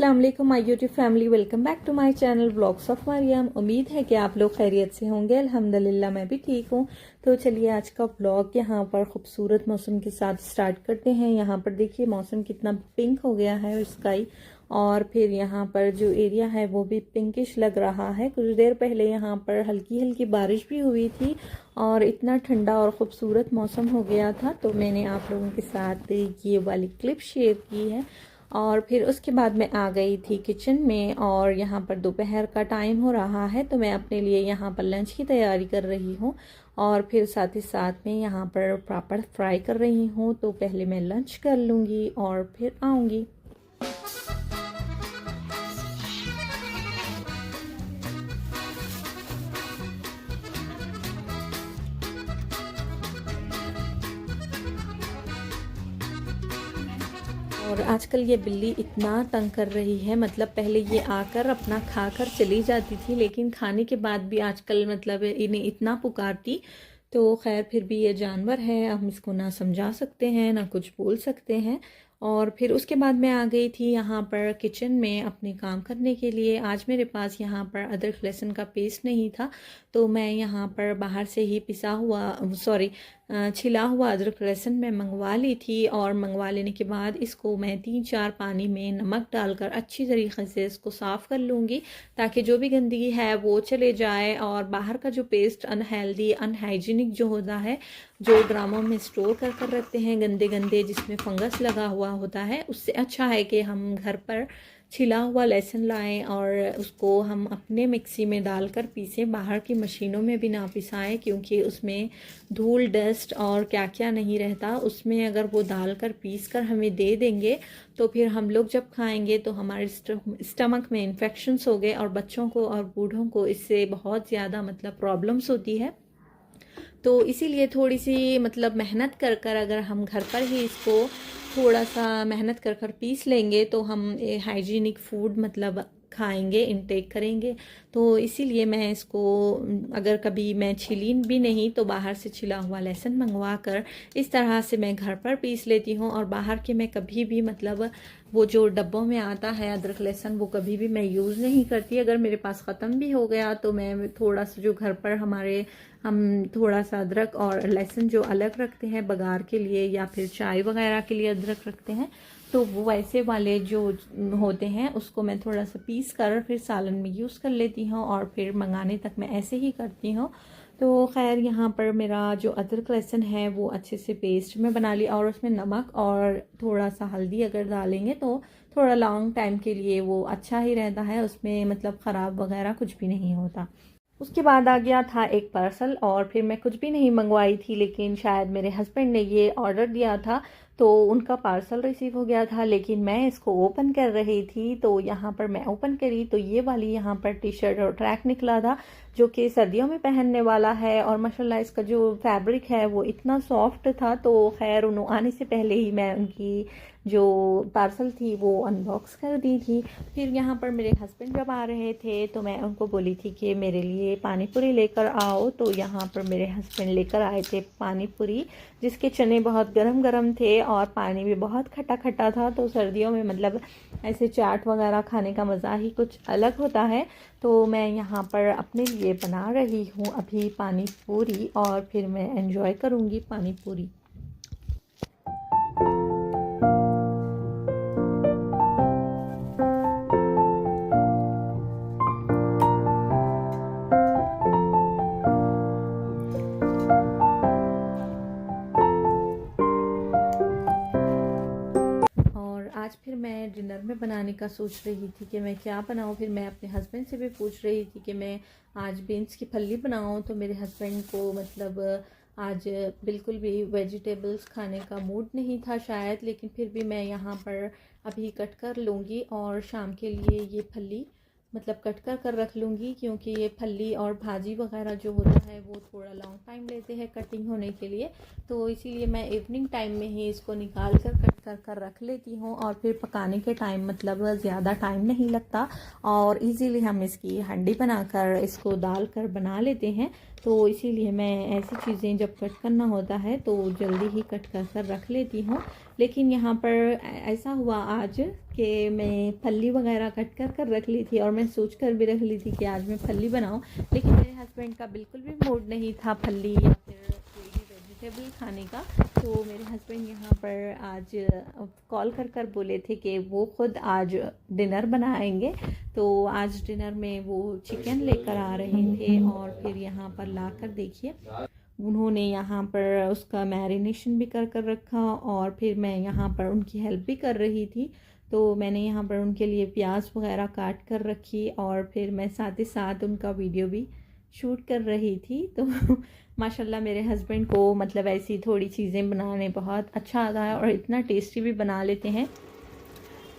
अस्सलाम वालेकुम my YouTube family, welcome back to my channel vlogs of Mariyam. उम्मीद है कि आप लोग खैरियत से होंगे। अल्हम्दुलिल्लाह मैं भी ठीक हूँ। तो चलिए आज का व्लॉग यहाँ पर खूबसूरत मौसम के साथ स्टार्ट करते हैं। यहाँ पर देखिए मौसम कितना पिंक हो गया है स्काई, और फिर यहाँ पर जो एरिया है वो भी पिंकिश लग रहा है। कुछ देर पहले यहाँ पर हल्की हल्की बारिश भी हुई थी और इतना ठंडा और ख़ूबसूरत मौसम हो गया था, तो मैंने आप लोगों के साथ ये वाली क्लिप शेयर की है। और फिर उसके बाद मैं आ गई थी किचन में, और यहाँ पर दोपहर का टाइम हो रहा है, तो मैं अपने लिए यहाँ पर लंच की तैयारी कर रही हूँ। और फिर साथ ही साथ में यहाँ पर पापड़ फ्राई कर रही हूँ। तो पहले मैं लंच कर लूँगी और फिर आऊँगी। और आजकल ये बिल्ली इतना तंग कर रही है, मतलब पहले ये आकर अपना खाकर चली जाती थी, लेकिन खाने के बाद भी आजकल मतलब इन्हें इतना पुकारती। तो खैर फिर भी ये जानवर है, हम इसको ना समझा सकते हैं ना कुछ बोल सकते हैं। और फिर उसके बाद मैं आ गई थी यहाँ पर किचन में अपने काम करने के लिए। आज मेरे पास यहाँ पर अदरक लहसुन का पेस्ट नहीं था, तो मैं यहाँ पर बाहर से ही छिला हुआ अदरक लहसुन मैं मंगवा ली थी। और मंगवा लेने के बाद इसको मैं 3-4 पानी में नमक डालकर अच्छी तरीके से इसको साफ़ कर लूँगी, ताकि जो भी गंदगी है वो चले जाए। और बाहर का जो पेस्ट अनहेल्दी अनहाइजीनिक जो होता है, जो ड्रामों में स्टोर कर कर रखते हैं गंदे गंदे, जिसमें फंगस लगा हुआ होता है, उससे अच्छा है कि हम घर पर छिला हुआ लहसुन लाएं और उसको हम अपने मिक्सी में डालकर पीसें। बाहर की मशीनों में भी ना पिसाएं, क्योंकि उसमें धूल डस्ट और क्या क्या नहीं रहता। उसमें अगर वो डालकर पीस कर हमें दे देंगे तो फिर हम लोग जब खाएंगे तो हमारे स्टमक में इन्फेक्शंस हो गए, और बच्चों को और बूढ़ों को इससे बहुत ज़्यादा मतलब प्रॉब्लम्स होती है। तो इसीलिए थोड़ी सी मतलब मेहनत कर कर अगर हम घर पर ही इसको थोड़ा सा मेहनत कर कर पीस लेंगे तो हम हाइजीनिक फूड मतलब खाएंगे, इनटेक करेंगे। तो इसीलिए मैं इसको अगर कभी मैं छिली भी नहीं तो बाहर से छिला हुआ लहसुन मंगवा कर इस तरह से मैं घर पर पीस लेती हूँ। और बाहर के मैं कभी भी मतलब वो जो डब्बों में आता है अदरक लहसुन वो कभी भी मैं यूज़ नहीं करती। अगर मेरे पास ख़त्म भी हो गया तो मैं थोड़ा सा जो घर पर हम थोड़ा सा अदरक और लहसुन जो अलग रखते हैं बघार के लिए या फिर चाय वगैरह के लिए अदरक रखते हैं, तो वो वैसे वाले जो होते हैं उसको मैं थोड़ा सा पीस कर फिर सालन में यूज़ कर लेती हूँ, और फिर मंगाने तक मैं ऐसे ही करती हूँ। तो खैर यहाँ पर मेरा जो अदरक लहसुन है वो अच्छे से पेस्ट में बना लिया, और उसमें नमक और थोड़ा सा हल्दी अगर डालेंगे तो थोड़ा लॉन्ग टाइम के लिए वो अच्छा ही रहता है, उसमें मतलब ख़राब वगैरह कुछ भी नहीं होता। उसके बाद आ गया था एक पार्सल, और फिर मैं कुछ भी नहीं मंगवाई थी, लेकिन शायद मेरे हस्बैंड ने ये ऑर्डर दिया था तो उनका पार्सल रिसीव हो गया था। लेकिन मैं इसको ओपन कर रही थी, तो यहाँ पर मैं ओपन करी तो ये वाली यहाँ पर टी शर्ट और ट्रैक निकला था, जो कि सर्दियों में पहनने वाला है। और माशाल्लाह इसका जो फैब्रिक है वो इतना सॉफ्ट था। तो खैर उन्होंने आने से पहले ही मैं उनकी जो पार्सल थी वो अनबॉक्स कर दी थी। फिर यहाँ पर मेरे हस्बैंड जब आ रहे थे तो मैं उनको बोली थी कि मेरे लिए पानी पूरी लेकर आओ। तो यहाँ पर मेरे हस्बैंड लेकर आए थे पानी पूरी, जिसके चने बहुत गरम गरम थे और पानी भी बहुत खट्टा खट्टा था। तो सर्दियों में मतलब ऐसे चाट वगैरह खाने का मज़ा ही कुछ अलग होता है। तो मैं यहाँ पर अपने लिए बना रही हूँ अभी पानी पूरी, और फिर मैं एंजॉय करूँगी पानी पूरी। आज फिर मैं डिनर में बनाने का सोच रही थी कि मैं क्या बनाऊं। फिर मैं अपने हस्बैंड से भी पूछ रही थी कि मैं आज बीन्स की फली बनाऊं, तो मेरे हस्बैंड को मतलब आज बिल्कुल भी वेजिटेबल्स खाने का मूड नहीं था शायद, लेकिन फिर भी मैं यहाँ पर अभी कट कर लूँगी और शाम के लिए ये फली मतलब कट कर रख लूँगी, क्योंकि ये फली और भाजी वगैरह जो होता है वो थोड़ा लॉन्ग टाइम लेते हैं कटिंग होने के लिए। तो इसीलिए मैं इवनिंग टाइम में ही इसको निकाल कर कट कर रख लेती हूँ, और फिर पकाने के टाइम मतलब ज़्यादा टाइम नहीं लगता, और इजीली हम इसकी हंडी बनाकर इसको डाल कर बना लेते हैं। तो इसीलिए मैं ऐसी चीज़ें जब कट करना होता है तो जल्दी ही कट कर रख लेती हूँ। लेकिन यहाँ पर ऐसा हुआ आज कि मैं फली वगैरह कट कर रख ली थी और मैं सोच कर भी रख ली थी कि आज मैं फली बनाऊँ, लेकिन मेरे हस्बैंड का बिल्कुल भी मूड नहीं था फली या फिर कोई भी वेजिटेबल खाने का। तो मेरे हस्बैंड यहाँ पर आज कॉल कर बोले थे कि वो ख़ुद आज डिनर बनाएंगे। तो आज डिनर में वो चिकन लेकर आ रहे थे और फिर यहाँ पर लाकर देखिए उन्होंने यहाँ पर उसका मैरिनेशन भी कर रखा और फिर मैं यहाँ पर उनकी हेल्प भी कर रही थी। तो मैंने यहाँ पर उनके लिए प्याज वगैरह काट कर रखी और फिर मैं साथ ही साथ उनका वीडियो भी शूट कर रही थी। तो माशाल्लाह मेरे हस्बैंड को मतलब ऐसी थोड़ी चीज़ें बनाने बहुत अच्छा आता है और इतना टेस्टी भी बना लेते हैं।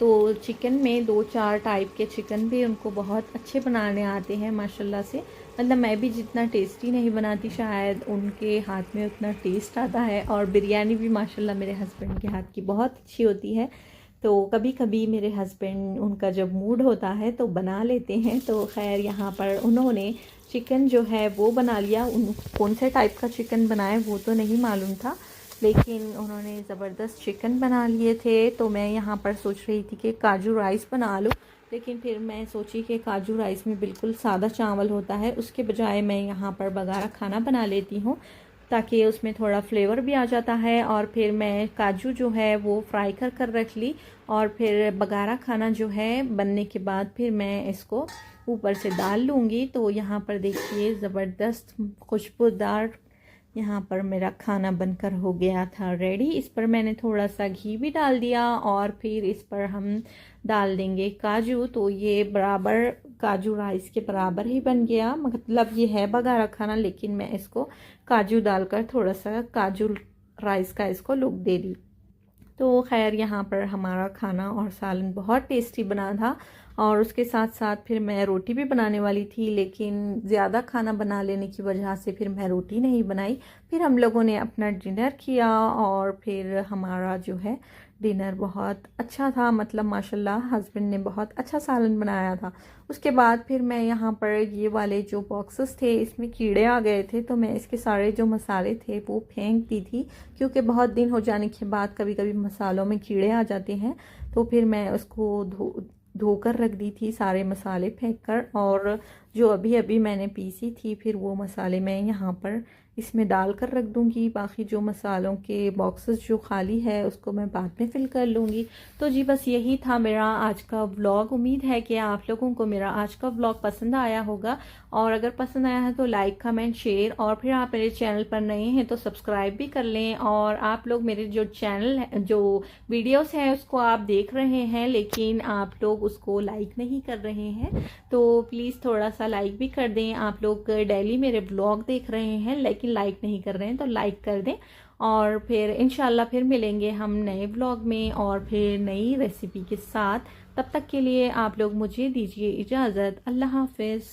तो चिकन में 2-4 टाइप के चिकन भी उनको बहुत अच्छे बनाने आते हैं माशाल्लाह से। मतलब मैं भी जितना टेस्टी नहीं बनाती शायद उनके हाथ में उतना टेस्ट आता है। और बिरयानी भी माशाल्लाह मेरे हस्बैंड के हाथ की बहुत अच्छी होती है। तो कभी कभी मेरे हस्बैंड उनका जब मूड होता है तो बना लेते हैं। तो खैर यहाँ पर उन्होंने चिकन जो है वो बना लिया। उन कौन से टाइप का चिकन बनाए वो तो नहीं मालूम था, लेकिन उन्होंने ज़बरदस्त चिकन बना लिए थे। तो मैं यहाँ पर सोच रही थी कि काजू राइस बना लूँ, लेकिन फिर मैं सोची कि काजू राइस में बिल्कुल सादा चावल होता है, उसके बजाय मैं यहाँ पर बगारा खाना बना लेती हूँ ताकि उसमें थोड़ा फ्लेवर भी आ जाता है। और फिर मैं काजू जो है वो फ्राई कर रख ली और फिर बगारा खाना जो है बनने के बाद फिर मैं इसको ऊपर से डाल लूँगी। तो यहाँ पर देखिए ज़बरदस्त खुशबूदार यहाँ पर मेरा खाना बनकर हो गया था रेडी। इस पर मैंने थोड़ा सा घी भी डाल दिया और फिर इस पर हम डाल देंगे काजू। तो ये बराबर काजू राइस के बराबर ही बन गया। मतलब ये है बघारा खाना, लेकिन मैं इसको काजू डालकर थोड़ा सा काजू राइस का इसको लुक दे दी। तो खैर यहाँ पर हमारा खाना और सालन बहुत टेस्टी बना था। और उसके साथ साथ फिर मैं रोटी भी बनाने वाली थी, लेकिन ज़्यादा खाना बना लेने की वजह से फिर मैं रोटी नहीं बनाई। फिर हम लोगों ने अपना डिनर किया और फिर हमारा जो है डिनर बहुत अच्छा था। मतलब माशाल्लाह हस्बैंड ने बहुत अच्छा सालन बनाया था। उसके बाद फिर मैं यहाँ पर ये वाले जो बॉक्सेस थे इसमें कीड़े आ गए थे, तो मैं इसके सारे जो मसाले थे वो फेंक दी थी, क्योंकि बहुत दिन हो जाने के बाद कभी कभी मसालों में कीड़े आ जाते हैं। तो फिर मैं उसको धोकर रख दी थी सारे मसाले फेंक कर। और जो अभी अभी मैंने पीसी थी फिर वो मसाले मैं यहाँ पर इसमें डाल कर रख दूँगी। बाकी जो मसालों के बॉक्सेस जो खाली है उसको मैं बाद में फिल कर लूँगी। तो जी बस यही था मेरा आज का व्लॉग। उम्मीद है कि आप लोगों को मेरा आज का व्लॉग पसंद आया होगा, और अगर पसंद आया है तो लाइक कमेंट शेयर, और फिर आप मेरे चैनल पर नए हैं तो सब्सक्राइब भी कर लें। और आप लोग मेरे जो चैनल जो वीडियोस हैं उसको आप देख रहे हैं लेकिन आप लोग उसको लाइक नहीं कर रहे हैं, तो प्लीज़ थोड़ा सा लाइक भी कर दें। आप लोग डेली मेरे व्लॉग देख रहे हैं लेकिन लाइक नहीं कर रहे हैं तो लाइक कर दें। और फिर इंशाल्लाह फिर मिलेंगे हम नए व्लॉग में और फिर नई रेसिपी के साथ। तब तक के लिए आप लोग मुझे दीजिए इजाज़त। अल्लाह हाफिज़।